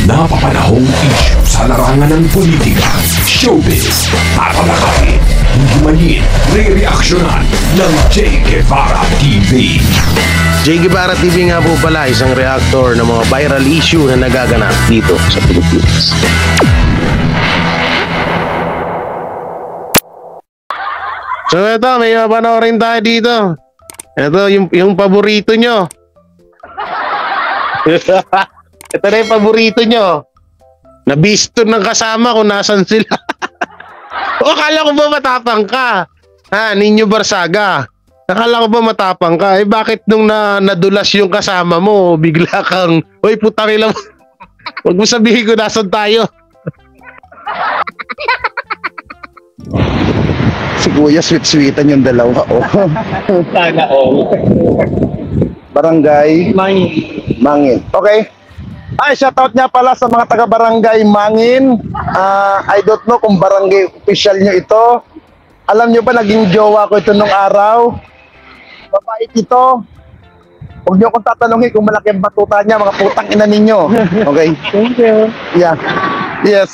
napapanahong issue sa larangan ng politika, showbiz, tatalakayin, himayin, re-reaksyonan ng Che Guevara TV. Che Guevara TV nga po pala, isang reactor ng mga viral issue na nagaganap dito sa Pilipinas. So ito, may panoorin tayo dito. Ito yung paborito nyo. Ito na yung paborito nyo. Nabisto ng kasama kung nasan sila. O akala ko ba matapang ka? Ha, Nino Barsaga. Akala ko ba matapang ka? Eh bakit nung nadulas yung kasama mo, bigla kang, oy putang ina mo. Huwag mo sabihin ko nasan tayo. Si Kuya sweet-sweetan yung dalawa. Oh. Sana all. Barangay Mangin. Okay. Ay, shoutout niya pala sa mga taga-barangay Mangin. I don't know kung barangay official nyo ito. Alam nyo ba, naging jowa ko ito nung araw. Mabait ito. Huwag nyo akong tatanungin kung malaki ang batuta niya, mga putang ina ninyo. Okay? Thank you. Yeah. Yes.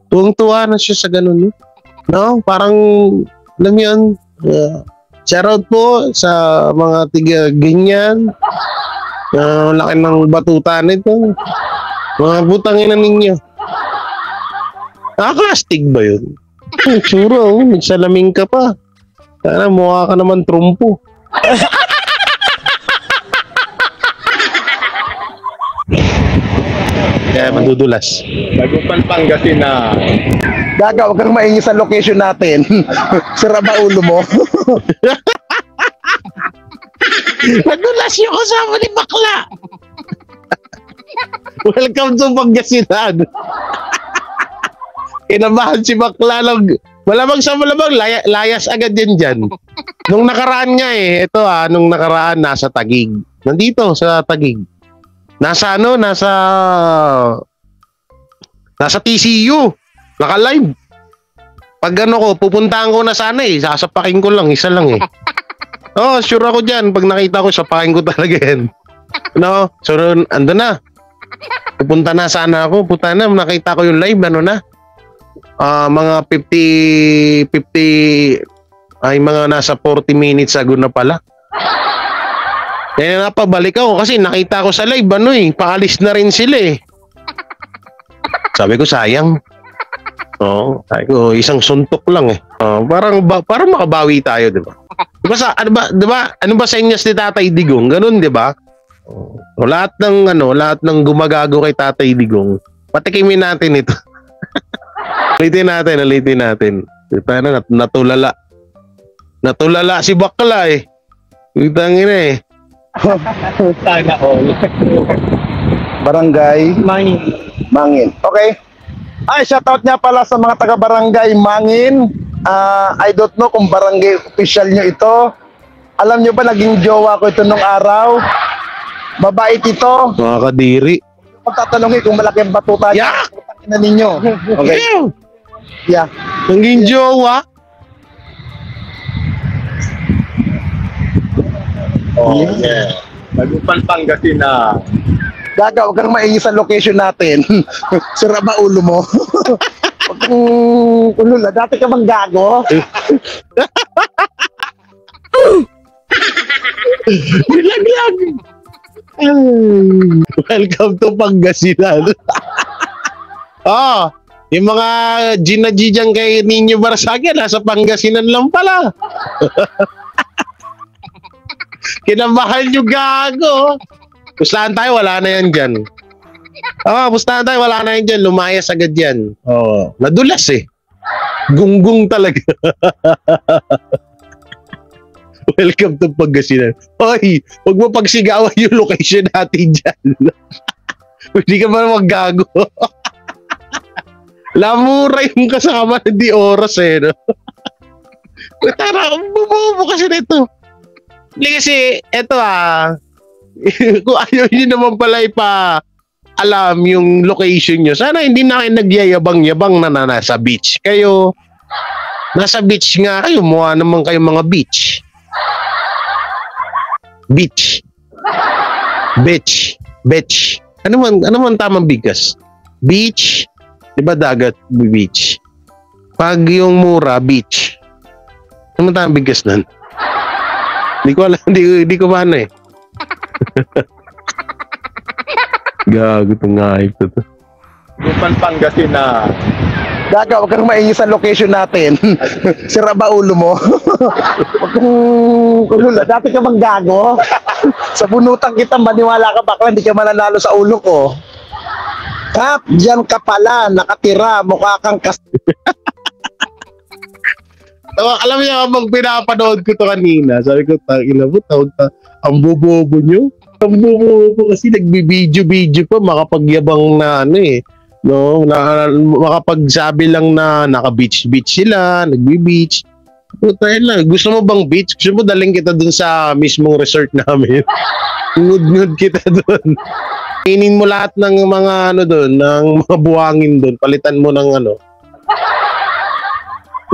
Tuwang-tuwa na siya sa ganun. No? Parang, alam yun, shoutout po sa mga tiga ganyan. Laki ng batuta nito. Mga butangin na ninyo. Nakakastig ba yun? Suro, nagsalaming ka pa. Sana mukha ka naman trumpo. Kaya madudulas. Dagupan Pangasinan. Gaga, huwag kang maingi sa location natin. Sira ba ulo mo? Nadulas yung kasama ni Bakla. Welcome to Pangasinan. Kinabahan si Bakla lang. Malamang sa malamang, layas agad yan dyan. Nung nakaraan nga ito nung nakaraan nasa Taguig. Nandito sa Taguig. Nasa TCU. Naka-live. Pag pupuntahan ko na sana sasapakin ko lang, isa lang Oh, sure ako dyan. Pag nakita ko, sapakin ko talaga yan. No? So, ando na. Pupunta na sana ako. Pupunta na, nakita ko yung live, mga 50, ay mga nasa 40 minutes ago na pala. Kaya napabalik ako kasi nakita ko sa live, paalis na rin sila Sabi ko, sayang. Sabi ko, isang suntok lang parang makabawi tayo, di ba? Ano ba sa inyo si Tatay Digong? Ganun, di ba? Lahat ng gumagago kay Tatay Digong, patikimin natin ito. Ulitin natin. Paano natulala? Natulala si Bakla Utangin Sana all. Barangay Mangin. Okay. Ay, shoutout niya pala sa mga taga-barangay Mangin. I don't know kung barangay official nyo ito. Alam nyo ba, naging jowa ko ito nung araw. Mabait ito. Mga kadiri. Kung tatanungin kung malaki ang batuta niya, putang ina ninyo. Okay. Yeah. Naging jowa. Oh, yeah. Dagupan Pangasinan. Gaga, huwag kang maingi sa location natin. Sira ba ulo mo? Huwag kang ulula. Dati ka bang gago? Bilaglag. Welcome to Pangasinan. Yung mga G dyan kay Nino Barsaga, nasa Pangasinan lang pala. Kinamahan yung gago. Pustahan tayo, wala na yan dyan. Pustahan tayo, wala na yan dyan. Lumayas agad yan. Nadulas Gunggong talaga. Welcome to Pangasinan. Hoy, huwag mo pagsigawan yung location natin dyan. Hindi ka ba maggago? Lamura yung kasama, hindi oras no? Tara, bumubo kasi nito. Hindi kasi, eto kung ayaw nyo naman pala alam yung location nyo, sana hindi na kayo nagyayabang-yabang na nasa beach kayo. Nasa beach nga kayo, mukha naman kayo mga beach. Beach. Beach. Ano man tamang bigkas? Beach. Di ba dagat? Beach. Pag yung mura, beach. Ano man tamang bigkas nun? Hindi ko alam. Hindi ko maano eh. Gago itong ngayip to. Yung Pangasinan. Gaga, huwag kang maingis sa location natin. Sira ba ulo mo? Huwag kang... Dati ka bang gago? Sa bunutan kita, maniwala ka bakla, hindi ka mananalo sa ulo ko. Kap, dyan ka pala, nakatira, mukha kang Alam niyo, habang pinapanood ko to kanina, sabi ko, ina mo, ang bobobo nyo. Ang bobobo kasi nagbibideo-video pa, makapagyabang na ano eh. No, makapagsabi lang na naka-beach sila, nagbi-beach. Gusto mo bang beach? Gusto mo daling kita dun sa mismong resort namin? Ngud-ngud kita dun. Inin mo lahat ng mga ano dun, ng mga buhangin dun, palitan mo ng ano.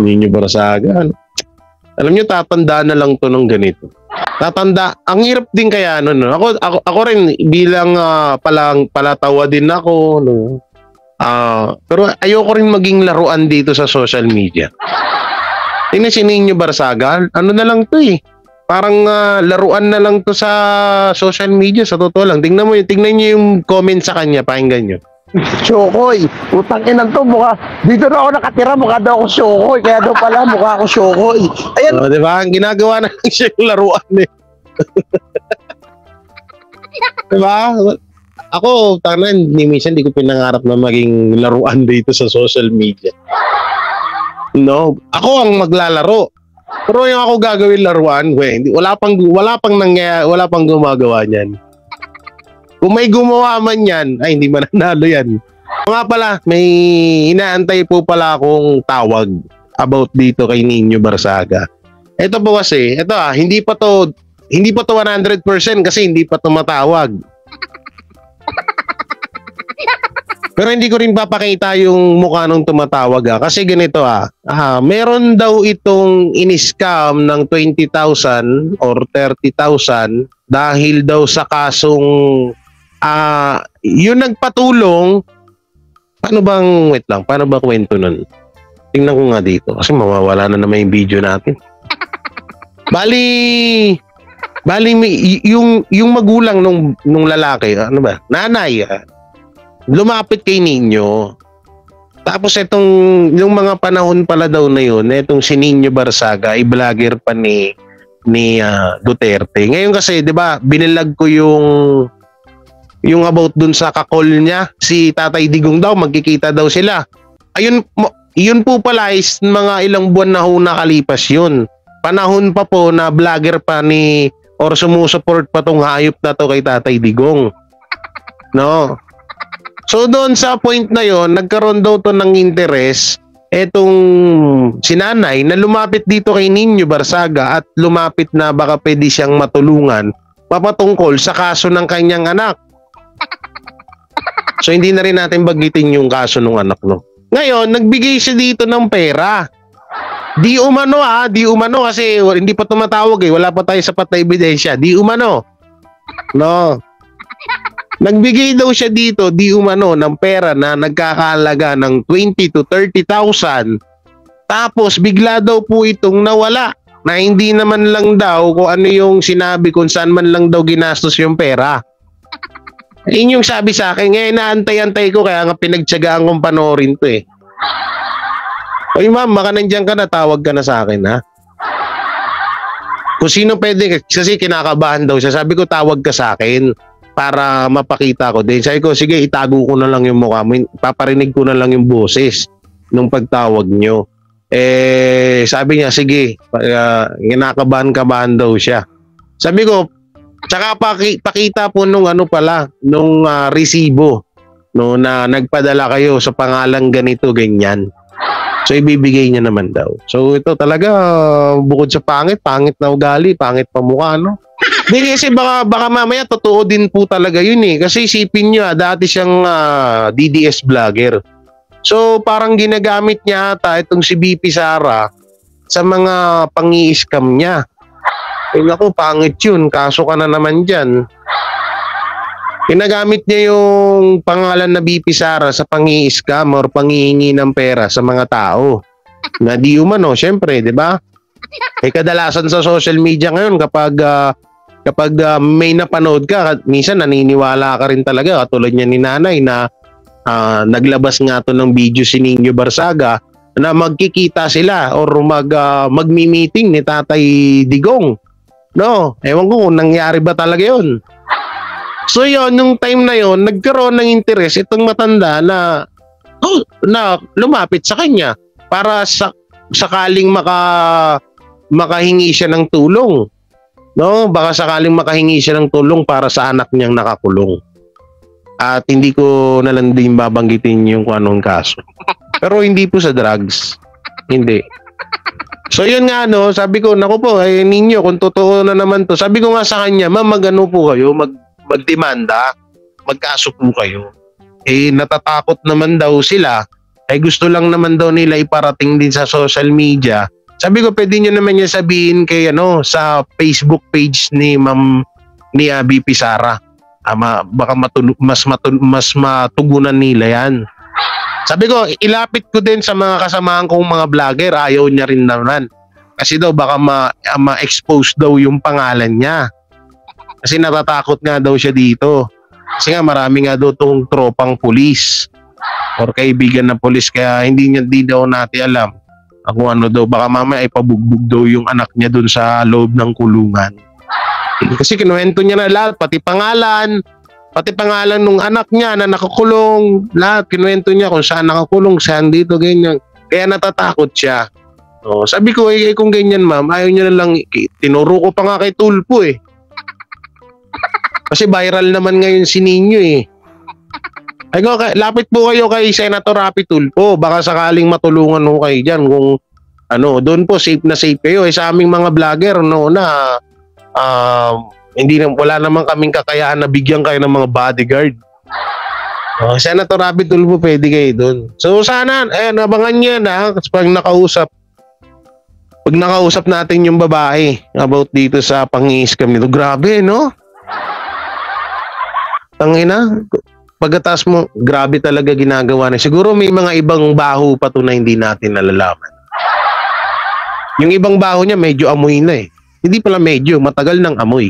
Ninyo Barasaga. Ano? Alam nyo, tatandaan na lang to ng ganito. Ang hirap din kaya ano, no? Ako rin bilang palatawa din ako, no. Pero ayoko rin maging laruan dito sa social media. Tingnan si Ninyo Barasaga, ano na lang to eh. Parang laruan na lang to sa social media, sa totoo lang. Tingnan niyo yung comment sa kanya, pakinggan nyo. Shokoy. Utang inang to, mukha. Dito na ako nakatira, mukha daw ako Shokoy. Kaya daw pala, mukha ako Shokoy. Ayan. Di ba? Ang ginagawa na lang siya yung laruan eh. Di ba? Ako, minsan di ko pinangarap na maging laruan dito sa social media. No, ako ang maglalaro. Pero yung ako gagawin laruan, wala pang gumagawa niyan. Kung may gumawa man yan, ay hindi mananalo yan. Nga pala, may inaantay po pala akong tawag about dito kay Ninyo Barasaga. Ito po kasi, hindi pa to 100% kasi hindi pa tumatawag. Pero hindi ko rin papakita yung mukha nung tumatawag kasi ganito meron daw itong in-scam ng 20,000 or 30,000 dahil daw sa kasong yung nagpatulong. Paano ba kwento nun? Tingnan ko nga dito kasi mawawala na naman yung video natin. Bali yung magulang nung lalaki, nanay, lumapit kay Ninyo. Tapos yung mga panahon pala daw na yun, itong si Ninyo Barasaga, i-vlogger pa ni Duterte. Ngayon kasi, 'di ba, binilag ko yung about dun sa kakol niya, si Tatay Digong daw, magkikita daw sila. Yun po pala is mga ilang buwan na ho nakalipas yun. Panahon pa po na vlogger pa or sumusuport pa tong hayop na to kay Tatay Digong. No? So doon sa point na yon, nagkaroon daw to ng interes etong sinanay na lumapit dito kay Ninyo Barasaga at lumapit na baka pwede siyang matulungan papatungkol sa kaso ng kanyang anak. So hindi na rin natin bagitin yung kaso ng anak, no. Ngayon, nagbigay siya dito ng pera. Di umano kasi hindi pa tumatawag wala pa tayo sapat na ebidensya. Di umano. No. Nagbigay daw siya dito, di umano, ng pera na nagkakahalaga ng 20 to 30,000. Tapos bigla daw po itong nawala. Na hindi naman lang daw kung ano yung sinabi kung saan man lang daw ginastos yung pera. Yun yung sabi sa akin. Ngayon naantay-antay ko kaya nga pinagtsagaan kong panoorin to eh. Oy ma'am, baka nandiyan ka na, tawag ka na sa akin ha. Kung sino pwede, kasi kinakabahan daw siya. Sabi ko tawag ka sa akin para mapakita ko din. Sabi ko sige, itago ko na lang yung mukha mo. Paparinig ko na lang yung boses nung pagtawag nyo. Sabi niya sige, kinakabahan-kabahan daw siya. Sabi ko, tsaka pakita po nung resibo no, na nagpadala kayo sa pangalang ganito, ganyan. So ibibigay niya naman daw. So ito talaga bukod sa pangit na ugali, pangit pa mukha, no? Hindi kasi baka mamaya totoo din po talaga yun eh. Kasi isipin nyo dati siyang DDS vlogger. So parang ginagamit niya ata itong si BP Sara sa mga pangi-scam niya. Naku, pangit yun. Kaso ka na naman dyan. Ginagamit niya yung pangalan na BP Sara sa pang-i-scam or panghihingi ng pera sa mga tao. Na di umano, syempre, di ba? Eh kadalasan sa social media ngayon kapag may napanood ka, minsan naniniwala ka rin talaga. Katulad niya ni Nanay na naglabas nga to ng video si Nino Barsaga na magkikita sila or magmi-meeting ni Tatay Digong. No, ewan ko kung nangyari ba talaga yun. So yon, nung time na yon, nagkaroon ng interes itong matanda na lumapit sa kanya para sakaling makahingi siya ng tulong. No, baka sakaling makahingi siya ng tulong para sa anak niyang nakakulong. At hindi ko na lang din babanggitin yung kung anong kaso. Pero hindi po sa drugs. Hindi. So yun nga sabi ko, naku po, ninyo, kung totoo na naman to. Sabi ko nga sa kanya, ma'am, magano po kayo, magdemanda, magkaso po kayo. Eh natatakot naman daw sila, gusto lang naman daw nila iparating din sa social media. Sabi ko, pwede nyo naman niya sabihin kay sa Facebook page ni Ma'am ni BP Sara. Baka mas matugunan nila yan. Sabi ko, ilapit ko din sa mga kasamahan kong mga vlogger, ayaw niya rin naman. Kasi daw baka ma-expose daw yung pangalan niya. Kasi natatakot nga daw siya dito. Kasi nga marami nga daw itong tropang pulis or kaibigan na pulis, kaya hindi daw natin alam kung ano daw. Baka mamaya ipabugbog daw yung anak niya dun sa loob ng kulungan. Kasi kinuwento niya na lahat, pati pangalan nung anak niya na nakakulong, lahat kinuwento niya kung saan nakakulong, saan dito, ganyan. Kaya natatakot siya. Sabi ko, kung ganyan ma'am, ayaw niya na lang, tinuro ko pa nga kay Tulpo eh. Kasi viral naman ngayon si Nino eh. Lapit po kayo kay Senator Rapi Tulfo. Baka sakaling matulungan ho kayo dyan. Kung doon po safe na safe kayo. Sa aming mga vlogger wala naman kaming kakayaan na bigyan kayo ng mga bodyguard. Senator Rapi Tulfo, pwede kayo doon. So sana, abangan niya na pag nakausap natin yung babae about dito sa pang-i-scam nito. Grabe, no? Tangina, pagkatas mo, grabe talaga ginagawa na. Siguro may mga ibang baho pa to na hindi natin nalalaman. Yung ibang baho niya medyo amoy na eh. Hindi pala medyo, matagal ng amoy.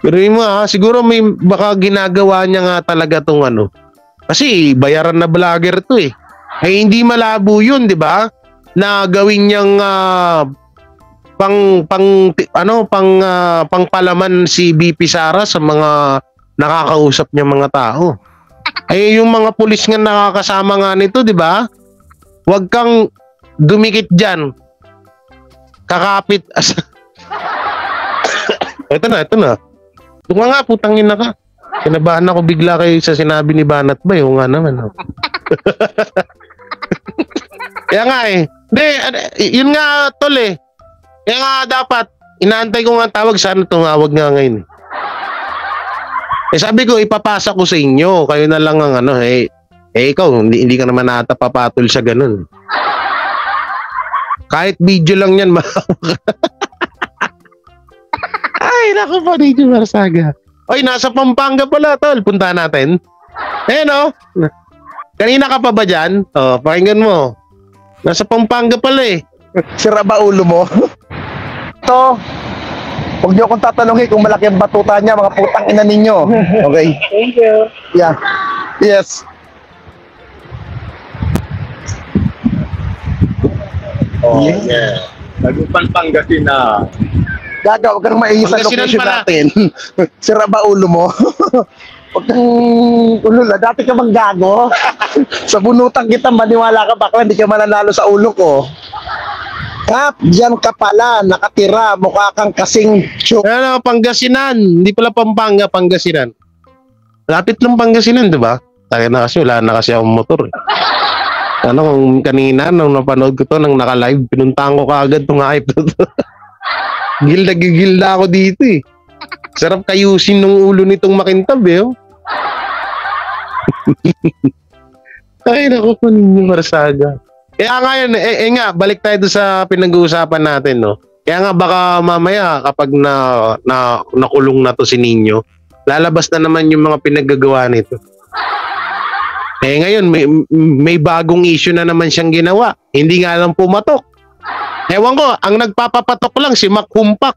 Pero yun siguro may baka ginagawa niya nga talaga tong Kasi bayaran na vlogger to eh. Hindi malabo yun, di ba? Na gawin niyang pangpalaman si BP Sara sa mga nakakausap niya mga tao. Yung mga pulis nga nakakasama nga nito, di ba? Huwag kang dumikit diyan. Kakapit. Ito na. Tunga nga, putangin na ka. Kinabahan ako bigla kayo sa sinabi ni Banat ba? Yung nga naman. Kaya nga Hindi, yun nga tol eh. Kaya nga dapat, inaantay ko nga tawag, sana tumawag nga ngayon. Sabi ko, ipapasa ko sa inyo. Kayo na lang ang ikaw, hindi ka naman nata papatol sa ganun. Kahit video lang yan, Ay, naku po, Nino Barsaga. Oy, nasa Pampanga pala, tol. Punta natin. Kanina ka pa ba dyan? Pakinggan mo. Nasa Pampanga pala eh. Sira ba ulo mo? Ito, huwag niyo akong tatanungin kung malaki ang batuta niya, mga putang ina ninyo. Okay? Thank you. Yeah. Yes. Yeah. Nagupan Pangasinan. Gaga, huwag kang maingis sa Pangasinan location pala. natin. Sira ba ulo mo? Huwag kang ulula. Dati ka bang gago? Sa bunutan kita, maniwala ka bakla, hindi ka mananalo sa ulo ko. Kap, diyan ka pala, nakatira, mukha kang kasing chuk. Pangasinan. Hindi pala Pampanga, Pangasinan. Lapit lang Pangasinan, di ba? Tayo na kasi, wala na kasi akong motor eh. Kung kanina, nung napanood ko to, nang naka-live, pinuntahan ko kaagad itong hype to. Gilda ako dito eh. Sarap kayusin ng ulo nitong makintab eh. Ay, naku po Nino Barsaga. Kaya nga yun, nga, balik tayo sa pinag-uusapan natin, no? Kaya nga baka mamaya kapag nakulong na to si Nino, lalabas na naman yung mga pinaggagawa nito. Eh ngayon, may bagong issue na naman siyang ginawa. Hindi nga lang pumatok. Ewan ko, ang nagpapapatok lang si Mac Humpak.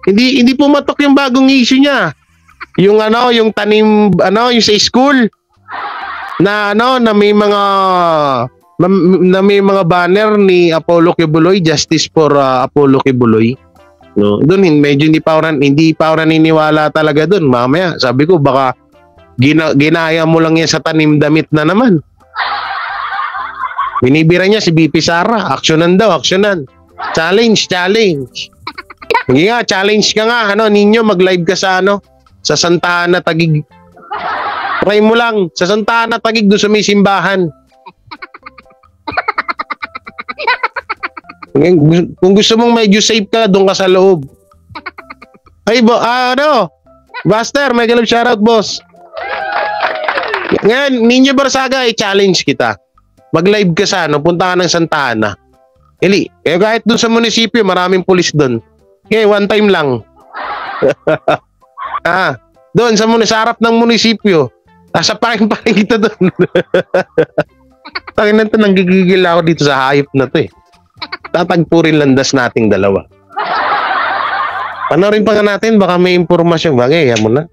Hindi pumatok yung bagong issue niya. Yung yung tanim, yung sa school. Na may mga banner ni Apollo Kibuloy, Justice for Apollo Kibuloy. No, doon medyo hindi pa ako naniniwala talaga doon. Mamaya, sabi ko baka ginaya mo lang yan sa tanim damit na naman. Binibira niya si BP Sara, aksyonan daw, aksyonan. Challenge. Hindi nga, challenge ka nga, ninyo mag-live ka sa sa Santa Ana Taguig. Try mo lang, sa Santa Ana Taguig doon sa may simbahan. Kung gusto mong medyo safe ka, doon ka sa loob. Ay, Buster, may galap shoutout, boss. Ngayon, Ninyo Barsaga, i-challenge kita. Mag-live ka sa punta ka ng Santa Ana. Kahit doon sa munisipyo, maraming pulis doon. Okay, one time lang. Doon sa harap ng munisipyo. Sasapakin kita doon. Tangin na ito, nanggigigil ako dito sa hayop na to eh. Tatagpo rin landas nating dalawa. Panoorin pa nga natin, baka may impormasyon. Bagay, yan mo na.